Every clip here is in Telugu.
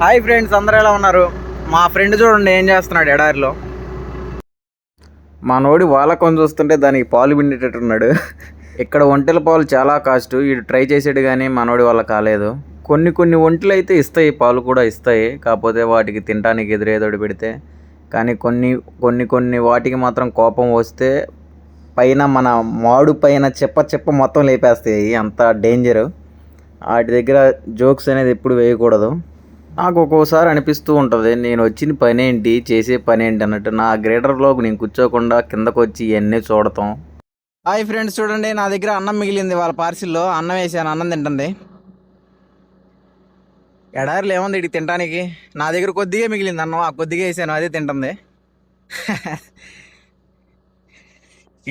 హాయ్ ఫ్రెండ్స్, అందరూ ఎలా ఉన్నారు? మా ఫ్రెండ్ చూడండి ఏం చేస్తున్నాడు ఎడారిలో. మా నోడి వాళ్ళకొని చూస్తుంటే దానికి పాలు పిండేటట్టున్నాడు. ఇక్కడ ఒంటెల పాలు చాలా కాస్ట్. వీడు ట్రై చేసాడు కానీ మనోడి వల్ల కాలేదు. కొన్ని ఒంటెలు అయితే ఇస్తాయి, పాలు కూడా ఇస్తాయి, కాకపోతే వాటికి తినడానికి ఎదురేదోడి పెడితే. కానీ కొన్ని వాటికి మాత్రం కోపం వస్తే పైన మన మాడు పైన చెప్ప మొత్తం లేపేస్తాయి. అంత డేంజరు. వాటి దగ్గర జోక్స్ అనేది ఎప్పుడు వేయకూడదు. నాకు ఒక్కోసారి అనిపిస్తూ ఉంటుంది, నేను వచ్చిన పని ఏంటి, చేసే పని ఏంటి అన్నట్టు. నా గ్రేటర్లోకి నేను కూర్చోకుండా కిందకు వచ్చి ఇవన్నీ చూడటం. హాయ్ ఫ్రెండ్స్, చూడండి నా దగ్గర అన్నం మిగిలింది. వాళ్ళ పార్సిల్లో అన్నం వేసాను, అన్నం తింటుంది. ఎడారిలో ఏముంది ఇటు తినడానికి? నా దగ్గర కొద్దిగా మిగిలింది అన్నం, ఆ కొద్దిగా వేసాను, అదే తింటుంది.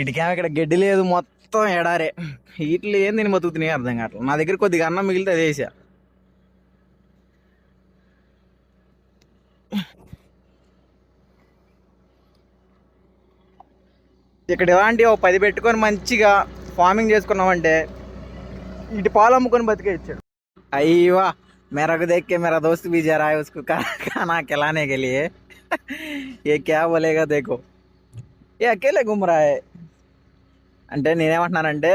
ఇటుకేమో ఇక్కడ గడ్డి లేదు, మొత్తం ఎడారే. వీటిలో ఏం తిని బతుకుతున్నాయి అర్థం కావట్లేదు. నా దగ్గర కొద్దిగా అన్నం మిగిలితే అదే వేసా. ఇక్కడ ఇలాంటి ఒక 10 పెట్టుకొని మంచిగా ఫార్మింగ్ చేసుకున్నామంటే ఇటు పాలు అమ్ముకొని బతికేయచ్చు. అయ్యవా मेरा को देख के मेरा दोस्त भी जा रहा है, उसको खाना खिलाने के लिए. ये क्या बोलेगा देखो, ये अकेले घूम रहा है. అంటే నేనేమంటున్నానంటే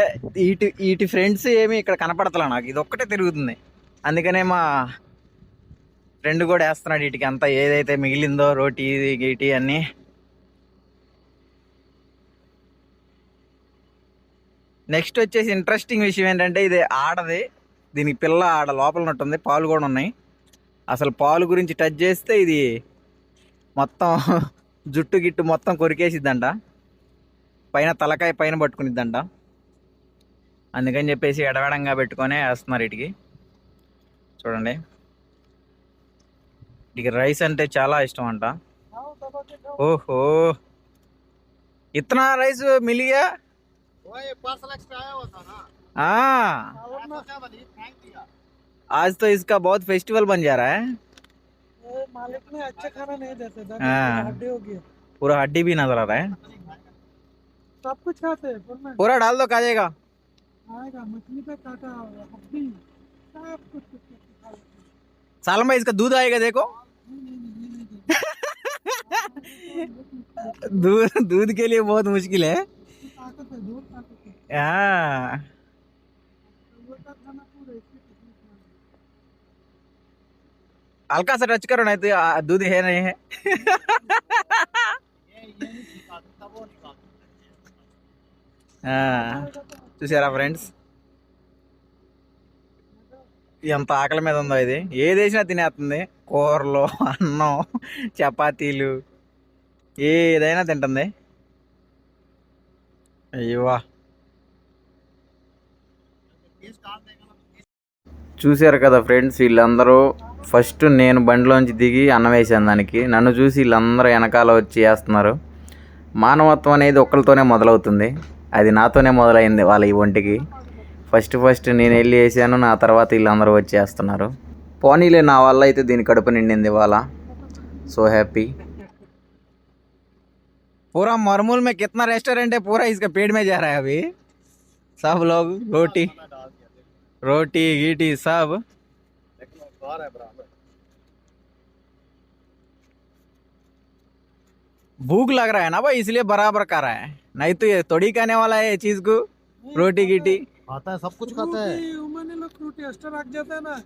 వీటి ఫ్రెండ్స్ ఏమి ఇక్కడ కనపడతలే నాకు, ఇది ఒక్కటే తిరుగుతుంది. అందుకనే మా ఫ్రెండ్ కూడా వేస్తున్నాడు వీటికి అంతా, ఏదైతే మిగిలిందో రోటీ గీటి అన్నీ. నెక్స్ట్ వచ్చేసి ఇంట్రెస్టింగ్ విషయం ఏంటంటే, ఇది ఆడది, దీనికి పిల్ల ఆడ లోపల ఉన్నట్టుంది, పాలు కూడా ఉన్నాయి. అసలు పాలు గురించి టచ్ చేస్తే ఇది మొత్తం జుట్టు గిట్టు మొత్తం కొరికేసిద్దంట, పైన తలకాయ పైన పట్టుకునిద్దంట. అందుకని చెప్పేసి ఎడవడంగా పెట్టుకొని వేస్తున్నారు వీటికి. చూడండి, వీటికి రైస్ అంటే చాలా ఇష్టం అంట. ఓహో, ఇతనా రైస్ మిలిగా. आज तो इसका बहुत फेस्टिवल बन जा रहा है. मालिक ने अच्छा खाना नहीं देते, हड्डी हो गया, पूरा हड्डी भी नजर आ रहा है. सब कुछ खाते हैं, पूरा डाल दो, खा जाएगा. आएगा मछली पे काटा हड्डी सब कुछ. साल में इसका दूध आएगा देखो. दूध के लिए बहुत मुश्किल है. हल्का सा टच करो, नहीं तो दूध है नहीं है. చూసారా ఫ్రెండ్స్, ఎంత ఆకలి మీద ఉందో ఇది. ఏదేసినా తినేస్తుంది, కూరలు, అన్నం, చపాతీలు, ఏదైనా తింటుంది. అయ్యవా, చూశారు కదా ఫ్రెండ్స్, వీళ్ళందరూ ఫస్ట్ నేను బండిలోంచి దిగి అన్నం వేసాను దానికి. నన్ను చూసి వీళ్ళందరూ వెనకాల వచ్చి వేస్తున్నారు. మానవత్వం అనేది ఒక్కరితోనే మొదలవుతుంది, అది నాతోనే మొదలైంది. వాళ్ళ ఈ ఒంటికి ఫస్ట్ నేను వెళ్ళి వేసాను, నా తర్వాత వీళ్ళందరూ వచ్చి వేస్తున్నారు. పోనీలే, నా వల్ల అయితే దీని కడుపు నిండింది ఇవాళ. So happy. पूरा मरमूल में कितना रेस्टोरेंट है, पूरा इसका पेट में जा रहा है अभी. सब लोग रोटी गीटी सब. भूख लग रहा है ना भाई, इसलिए बराबर कर रहा है, नहीं तो ये थोड़ी खाने वाला है ये चीज को. रोटी गीटी खाता है, सब कुछ खाता है. उमने लोग रोटी एक्स्ट्रा रख जाता है ना,